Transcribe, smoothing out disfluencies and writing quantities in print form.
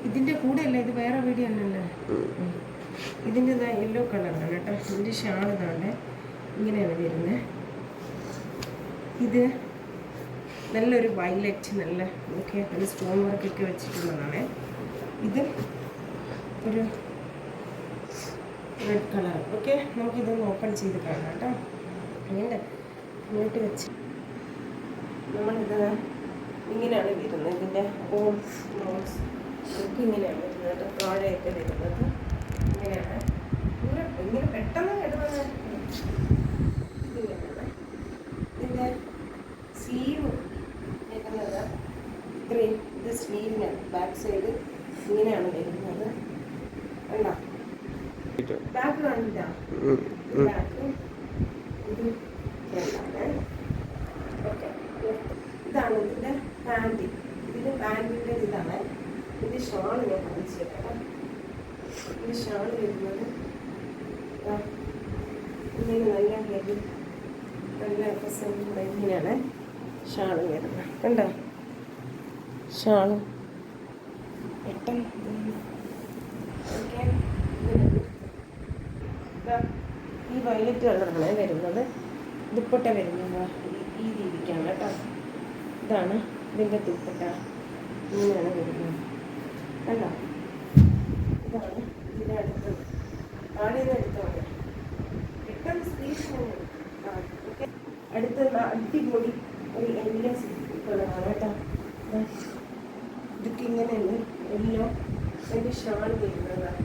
ഇതിൻ്റെ കൂടെ അല്ല, ഇത് വേറെ വീഡിയോ അല്ലല്ലോ. ഇതിൻ്റെ ഇതാ യെല്ലോ കളറാണ് കേട്ടോ. ഇതിൻ്റെ ഷാൾ ഇതാണ്, ഇങ്ങനെയാണ് വരുന്നത്. ഇത് നല്ലൊരു വയലറ്റ്, നല്ല ഓക്കെ, നല്ല സ്റ്റോൺ വർക്കൊക്കെ വെച്ചിട്ടുള്ളതാണ്. ഇത് ഒരു റെഡ് കളർ. ഓക്കെ, നമുക്കിതൊന്ന് ഓപ്പൺ ചെയ്ത് കാണാം കേട്ടോ. അങ്ങനെ ഇങ്ങോട്ട് വെച്ച് നമ്മളിത് ഇങ്ങനെയാണ് വരുന്നത്. ഇതിൻ്റെ ഹോൾസ് ഒക്കെ ഇങ്ങനെയാണ് വരുന്നത് കേട്ടോ. താഴെയൊക്കെ വരുന്നത് ഇങ്ങനെയാണ്. ഇങ്ങനെ പെട്ടെന്ന് ഇടുന്നത് ഇതിങ്ങനെയാണ്. ഇതിൻ്റെ സ്ലീവ് വരുന്നത് ഇത്രയും, ഇത് സ്ലീവിനാണ്. ബാക്ക് സൈഡ് ഇങ്ങനെയാണ് വരുന്നത്. കണ്ടോ, ബാക്ക് കാണില്ല, ബാക്ക് ഇത് രണ്ടാണ്. ഓക്കെ, ഇതാണ് ഇതിൻ്റെ പാൻറ്. ഇതിൻ്റെ പാൻറ്റിൻ്റെ ഇതാണ്. ഇത് ഷാൾ ഞാൻ കാണിച്ചു തരാം. ഇത് ഷാൾ വരുന്നത് ഇങ്ങനെ നല്ല ഹെവി, നല്ല ഇങ്ങനെയാണ് ഷാൾ വരുന്നത്. കണ്ടോ, ഷാള് പെട്ടെന്ന്. ഓക്കെ, ഈ വയലറ്റ് കളറാണ് വരുന്നത്. ദുപ്പട്ട വരുന്നത് ഈ രീതിക്കാണ് കേട്ടോ. ഇതാണ് ഇതിൻ്റെ ദുപ്പട്ട, ഇങ്ങനെയാണ് വരുന്നത്. കണ്ടോ, ഇതാണ് ഇതിൻ്റെ അടുത്തത്. ആടെന്ന് എടുത്തോണ്ട് പെട്ടെന്ന് സ്പീഡ്. ഓക്കെ, അടുത്തുള്ള അടിപൊളി ഒരു യെല്ലോ കളറാണ് കേട്ടോ. ഇതൊക്കെ ഇങ്ങനെയാണ് യെല്ലോ. എൻ്റെ ഷാൾ വരുന്നതാണ്.